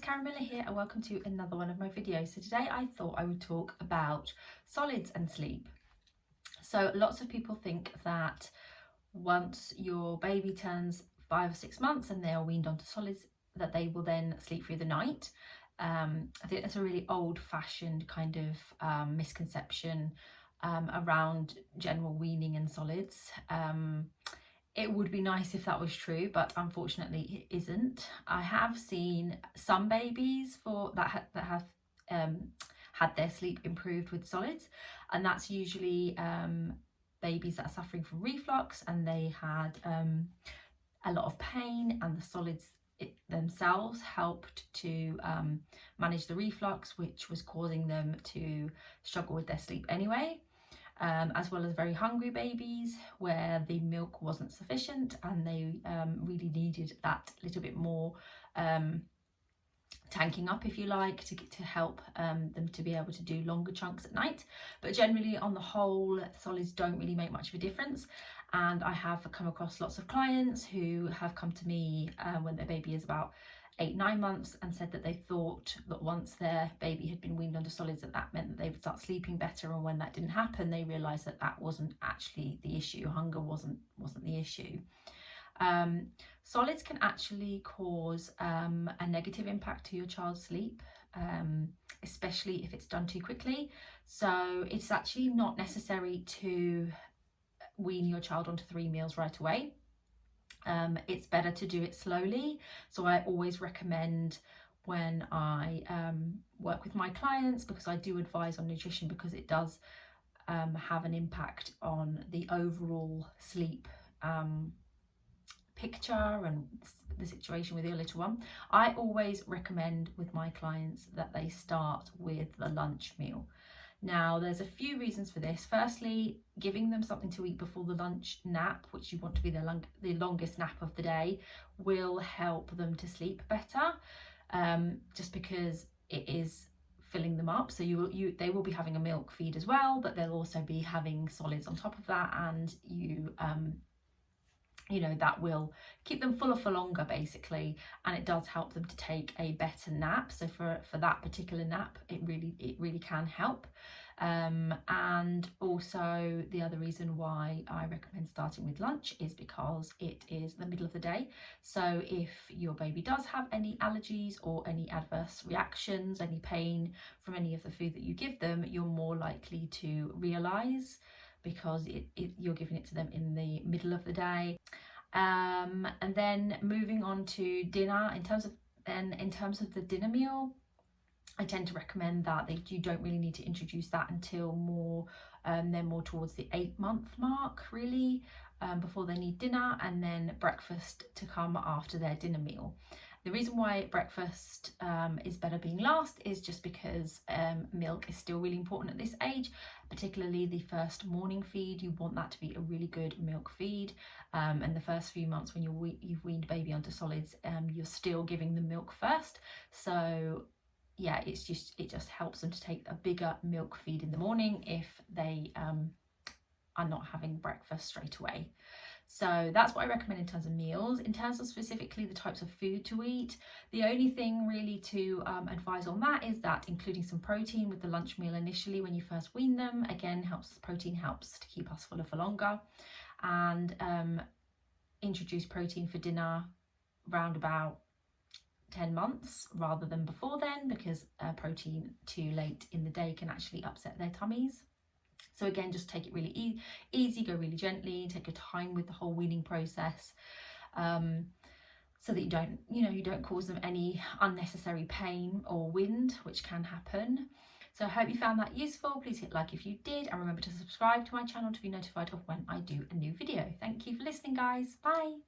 Caramilla here and welcome to another one of my videos. So today I thought I would talk about solids and sleep. So lots of people think that once your baby turns 5 or 6 months and they are weaned onto solids that they will then sleep through the night. I think that's a really old-fashioned kind of misconception around general weaning and solids. It would be nice if that was true, but unfortunately it isn't. I have seen some babies that have had their sleep improved with solids, and that's usually babies that are suffering from reflux and they had a lot of pain, and the solids themselves helped to manage the reflux, which was causing them to struggle with their sleep anyway. As well as very hungry babies where the milk wasn't sufficient and they really needed that little bit more tanking up, if you like, to help them to be able to do longer chunks at night. But generally, on the whole, solids don't really make much of a difference. And I have come across lots of clients who have come to me when their baby is about 8-9 months and said that they thought that once their baby had been weaned onto solids that meant that they would start sleeping better, and when that didn't happen they realized that wasn't actually the issue. Hunger wasn't the issue. Solids can actually cause a negative impact to your child's sleep, especially if it's done too quickly. So it's actually not necessary to wean your child onto 3 meals right away. It's better to do it slowly. So I always recommend, when I work with my clients, because I do advise on nutrition, because it does have an impact on the overall sleep picture and the situation with your little one. I always recommend with my clients that they start with the lunch meal. Now, there's a few reasons for this. Firstly, giving them something to eat before the lunch nap, which you want to be the longest nap of the day, will help them to sleep better, just because it is filling them up. So they will be having a milk feed as well, but they'll also be having solids on top of that, and that will keep them fuller for longer basically, and it does help them to take a better nap. So for that particular nap, it really can help. And also the other reason why I recommend starting with lunch is because it is the middle of the day. So if your baby does have any allergies or any adverse reactions, any pain from any of the food that you give them, you're more likely to realise, because you're giving it to them in the middle of the day. And then moving on to dinner, in terms of the dinner meal, I tend to recommend that you don't really need to introduce that until they're more towards the 8-month mark, really, before they need dinner, and then breakfast to come after their dinner meal. The reason why breakfast is better being last is just because milk is still really important at this age, particularly the first morning feed. You want that to be a really good milk feed, and the first few months when you've weaned baby onto solids, you're still giving them milk first. So yeah, it just helps them to take a bigger milk feed in the morning if they are not having breakfast straight away. So that's what I recommend in terms of meals. In terms of specifically the types of food to eat, the only thing really to advise on that is that including some protein with the lunch meal initially when you first wean them, again, protein helps to keep us fuller for longer. And introduce protein for dinner round about 10 months rather than before then, because protein too late in the day can actually upset their tummies. So again, just take it really easy, go really gently, take your time with the whole weaning process, so that you don't cause them any unnecessary pain or wind, which can happen. So I hope you found that useful. Please hit like if you did, and remember to subscribe to my channel to be notified of when I do a new video. Thank you for listening, guys. Bye.